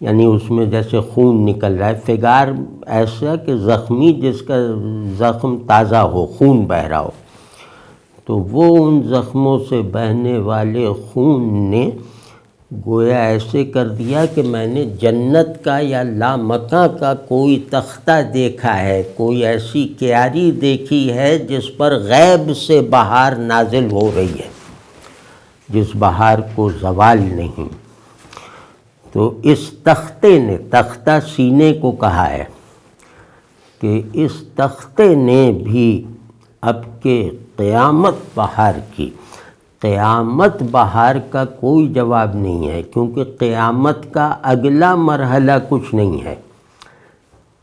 یعنی اس میں جیسے خون نکل رہا ہے۔ فگار ایسا کہ زخمی جس کا زخم تازہ ہو، خون بہہ رہا ہو، تو وہ ان زخموں سے بہنے والے خون نے گویا ایسے کر دیا کہ میں نے جنت کا یا لامکاں کا کوئی تختہ دیکھا ہے، کوئی ایسی کیاری دیکھی ہے جس پر غیب سے بہار نازل ہو رہی ہے، جس بہار کو زوال نہیں۔ تو اس تختے نے، تختہ سینے کو کہا ہے کہ اس تختے نے بھی اب کے قیامت بہار کی۔ قیامت بہار کا کوئی جواب نہیں ہے، کیونکہ قیامت کا اگلا مرحلہ کچھ نہیں ہے۔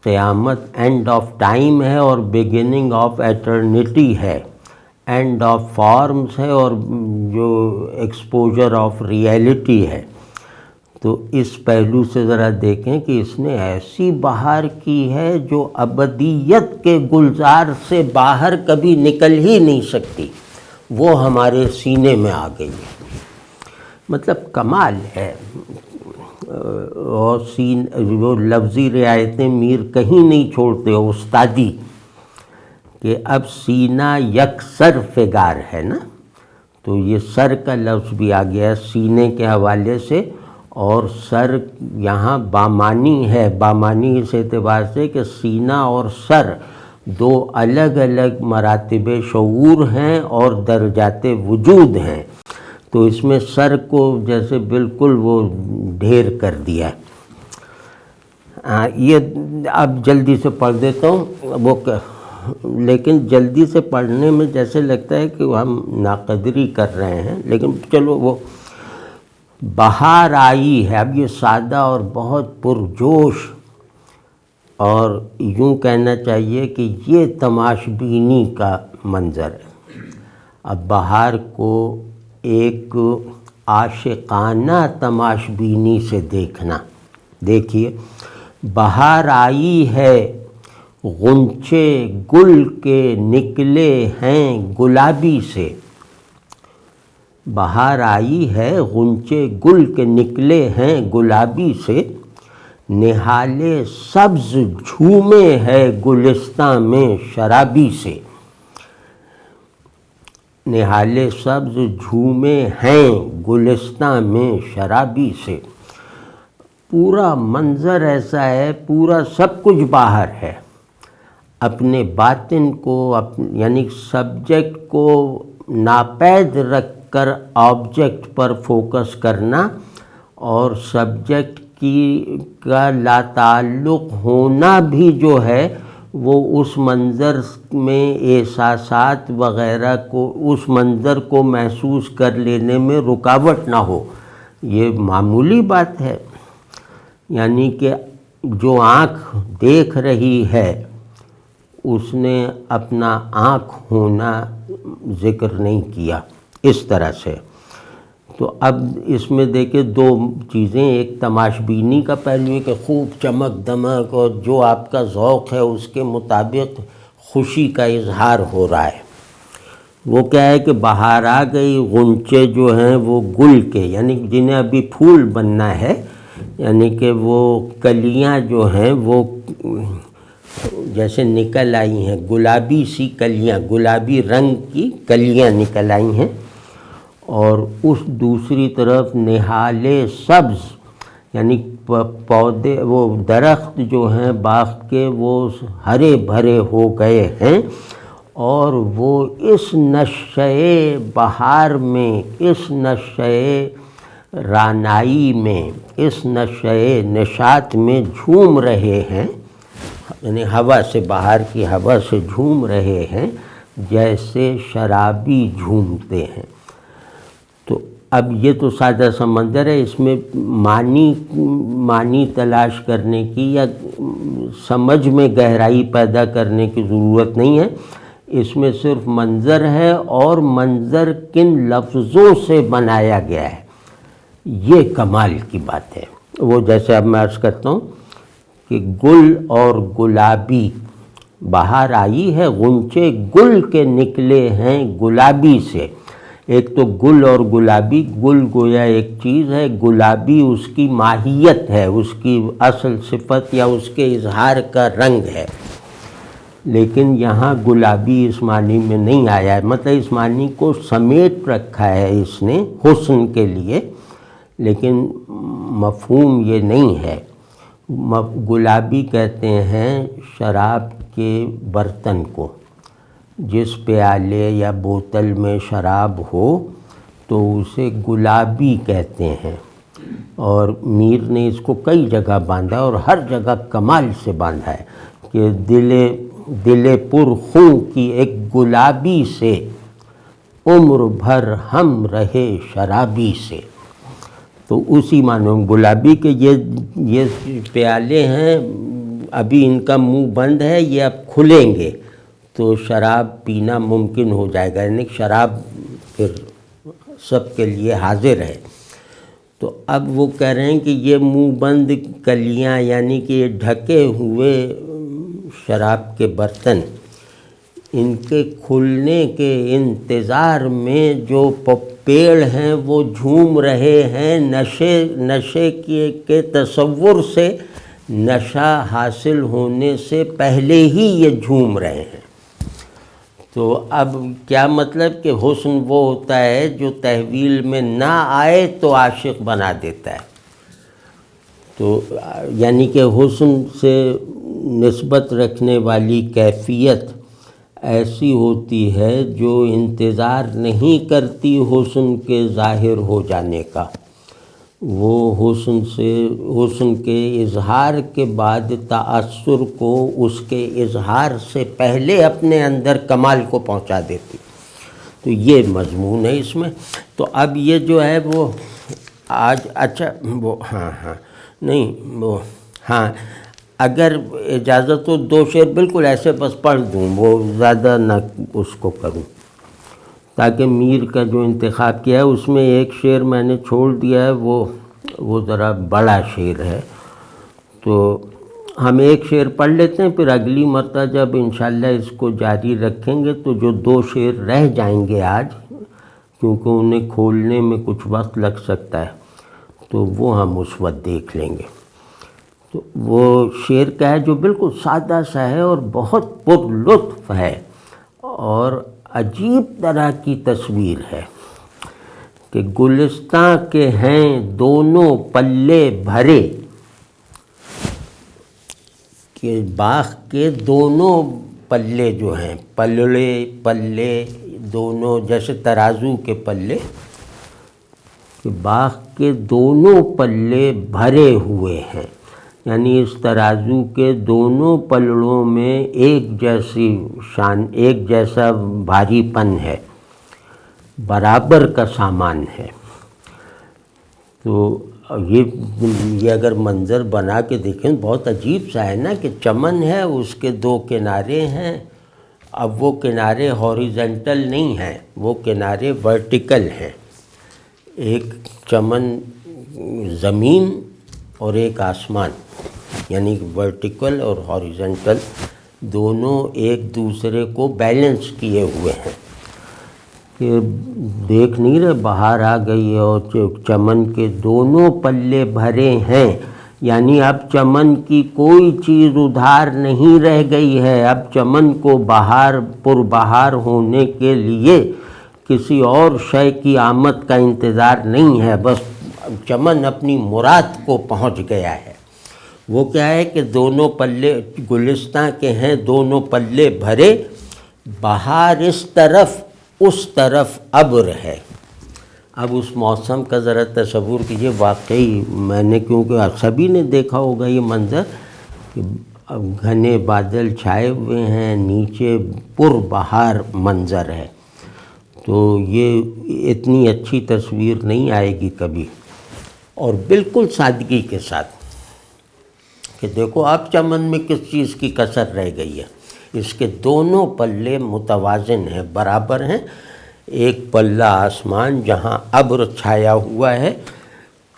قیامت اینڈ آف ٹائم ہے اور بگننگ آف ایٹرنیٹی ہے، اینڈ آف فارمز ہے اور جو ایکسپوجر آف ریئلٹی ہے۔ تو اس پہلو سے ذرا دیکھیں کہ اس نے ایسی بہار کی ہے جو ابدیت کے گلزار سے باہر کبھی نکل ہی نہیں سکتی، وہ ہمارے سینے میں آ گئی ہے۔ مطلب کمال ہے، اور وہ لفظی رعایتیں میر کہیں نہیں چھوڑتے، استادی، کہ اب سینہ یکسر فگار ہے نا، تو یہ سر کا لفظ بھی آ گیا سینے کے حوالے سے، اور سر یہاں بامانی ہے، بامانی اس اعتبار سے کہ سینہ اور سر دو الگ الگ مراتب شعور ہیں اور درجات وجود ہیں، تو اس میں سر کو جیسے بالکل وہ ڈھیر کر دیا۔ یہ اب جلدی سے پڑھ دیتا ہوں، وہ لیکن جلدی سے پڑھنے میں جیسے لگتا ہے کہ ہم ناقدری کر رہے ہیں، لیکن چلو وہ بہار آئی ہے، اب یہ سادہ اور بہت پرجوش، اور یوں کہنا چاہیے کہ یہ تماش بینی کا منظر ہے۔ اب بہار کو ایک عاشقانہ تماش بینی سے دیکھنا، دیکھیے، بہار آئی ہے غنچے گل کے نکلے ہیں گلابی سے، بہار آئی ہے غنچے گل کے نکلے ہیں گلابی سے، نہالے سبز جھومے ہے گلستاں میں شرابی سے، نہالے سبز جھومے ہیں گلستاں میں شرابی سے۔ پورا منظر ایسا ہے، پورا سب کچھ باہر ہے، اپنے باطن کو یعنی سبجیکٹ کو ناپید رکھ کر آبجیکٹ پر فوکس کرنا، اور سبجیکٹ کا لاتعلق ہونا بھی جو ہے وہ اس منظر میں احساسات وغیرہ کو، اس منظر کو محسوس کر لینے میں رکاوٹ نہ ہو، یہ معمولی بات ہے۔ یعنی کہ جو آنکھ دیکھ رہی ہے اس نے اپنا آنکھ ہونا ذکر نہیں کیا اس طرح سے۔ تو اب اس میں دیکھیں دو چیزیں، ایک تماش بینی کا پہلو ہے کہ خوب چمک دمک اور جو آپ کا ذوق ہے اس کے مطابق خوشی کا اظہار ہو رہا ہے۔ وہ کیا ہے کہ بہار آ گئی، غنچے جو ہیں وہ گل کے، یعنی جنہیں ابھی پھول بننا ہے، یعنی کہ وہ کلیاں جو ہیں وہ جیسے نکل آئی ہیں، گلابی سی کلیاں، گلابی رنگ کی کلیاں نکل آئی ہیں، اور اس دوسری طرف نہالے سبز، یعنی پودے، وہ درخت جو ہیں باغ کے وہ ہرے بھرے ہو گئے ہیں، اور وہ اس نشئے بہار میں، اس نشئے رانائی میں، اس نشئے نشاط میں جھوم رہے ہیں، یعنی ہوا سے، باہر کی ہوا سے جھوم رہے ہیں جیسے شرابی جھومتے ہیں۔ تو اب یہ تو سادہ سمندر ہے، اس میں معنی تلاش کرنے کی یا سمجھ میں گہرائی پیدا کرنے کی ضرورت نہیں ہے، اس میں صرف منظر ہے، اور منظر کن لفظوں سے بنایا گیا ہے، یہ کمال کی بات ہے۔ وہ جیسے اب میں عرض کرتا ہوں کہ گل اور گلابی، بہار آئی ہے غنچے گل کے نکلے ہیں گلابی سے۔ ایک تو گل اور گلابی، گل گویا ایک چیز ہے، گلابی اس کی ماہیت ہے، اس کی اصل صفت یا اس کے اظہار کا رنگ ہے، لیکن یہاں گلابی اس معنی میں نہیں آیا ہے، مطلب اس معنی کو سمیٹ رکھا ہے اس نے حسن کے لیے، لیکن مفہوم یہ نہیں ہے۔ گلابی کہتے ہیں شراب کے برتن کو، جس پیالے یا بوتل میں شراب ہو تو اسے گلابی کہتے ہیں، اور میر نے اس کو کئی جگہ باندھا اور ہر جگہ کمال سے باندھا ہے کہ دل پر خوں کی ایک گلابی سے عمر بھر ہم رہے شرابی سے۔ تو اسی معنی گلابی کے یہ پیالے ہیں، ابھی ان کا منہ بند ہے، یہ اب کھلیں گے تو شراب پینا ممکن ہو جائے گا، یعنی شراب پھر سب کے لیے حاضر ہے۔ تو اب وہ کہہ رہے ہیں کہ یہ منہ بند کلیاں، یعنی کہ یہ ڈھکے ہوئے شراب کے برتن، ان کے کھلنے کے انتظار میں جو پیڑ ہیں وہ جھوم رہے ہیں، نشے کے تصور سے، نشہ حاصل ہونے سے پہلے ہی یہ جھوم رہے ہیں۔ تو اب کیا مطلب کہ حسن وہ ہوتا ہے جو تحویل میں نہ آئے تو عاشق بنا دیتا ہے۔ تو یعنی کہ حسن سے نسبت رکھنے والی کیفیت ایسی ہوتی ہے جو انتظار نہیں کرتی حسن کے ظاہر ہو جانے کا۔ وہ حسن کے اظہار کے بعد تأثر کو اس کے اظہار سے پہلے اپنے اندر کمال کو پہنچا دیتی. تو یہ مضمون ہے اس میں. تو اب یہ جو ہے وہ آج اچھا وہ اگر اجازت ہو 2 شعر بالکل ایسے بس پڑھ دوں، وہ زیادہ نہ اس کو کروں، تاکہ میر کا جو انتخاب کیا ہے اس میں ایک شعر میں نے چھوڑ دیا ہے، وہ ذرا بڑا شعر ہے. تو ہم ایک شعر پڑھ لیتے ہیں، پھر اگلی مرتبہ جب انشاءاللہ اس کو جاری رکھیں گے تو جو 2 شعر رہ جائیں گے آج، کیونکہ انہیں کھولنے میں کچھ وقت لگ سکتا ہے، تو وہ ہم اس وقت دیکھ لیں گے. تو وہ شعر کا ہے جو بالکل سادہ سا ہے اور بہت پر لطف ہے اور عجیب طرح کی تصویر ہے کہ گلستاں کے ہیں دونوں پلے بھرے، کہ باغ کے دونوں پلے جو ہیں، پلے دونوں جیسے ترازو کے پلے، کہ باغ کے دونوں پلے بھرے ہوئے ہیں، یعنی اس ترازو کے دونوں پلڑوں میں ایک جیسا بھاری پن ہے، برابر کا سامان ہے. تو یہ اگر منظر بنا کے دیکھیں بہت عجیب سا ہے نا، کہ چمن ہے، اس کے 2 کنارے ہیں. اب وہ کنارے ہاریزنٹل نہیں ہیں، وہ کنارے ورٹیکل ہیں. ایک چمن زمین اور ایک آسمان، یعنی ورٹیکل اور ہاریزنٹل دونوں ایک دوسرے کو بیلنس کیے ہوئے ہیں. کہ دیکھ نہیں رہے بہار آ گئی ہے اور چمن کے دونوں پلے بھرے ہیں، یعنی اب چمن کی کوئی چیز ادھار نہیں رہ گئی ہے. اب چمن کو پربہار ہونے کے لیے کسی اور شے کی آمد کا انتظار نہیں ہے، بس چمن اپنی مراد کو پہنچ گیا ہے. وہ کیا ہے کہ دونوں پلے گلستاں کے ہیں دونوں پلے بھرے، بہار اس طرف ابر ہے. اب اس موسم کا ذرا تصور کیجیے. واقعی میں نے، کیونکہ سبھی نے دیکھا ہوگا یہ منظر، کہ گھنے بادل چھائے ہوئے ہیں، نیچے پر بہار منظر ہے. تو یہ اتنی اچھی تصویر نہیں آئے گی کبھی. اور بالکل سادگی کے ساتھ کہ دیکھو اب چمن میں کس چیز کی کسر رہ گئی ہے. اس کے دونوں پلے متوازن ہیں، برابر ہیں. ایک پلہ آسمان جہاں ابر چھایا ہوا ہے،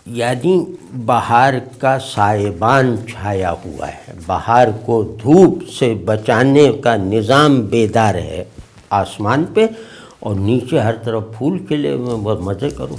یعنی بہار کا سائبان چھایا ہوا ہے، بہار کو دھوپ سے بچانے کا نظام بیدار ہے آسمان پہ، اور نیچے ہر طرف پھول کھلے ہوئے. بہت مزے کرو.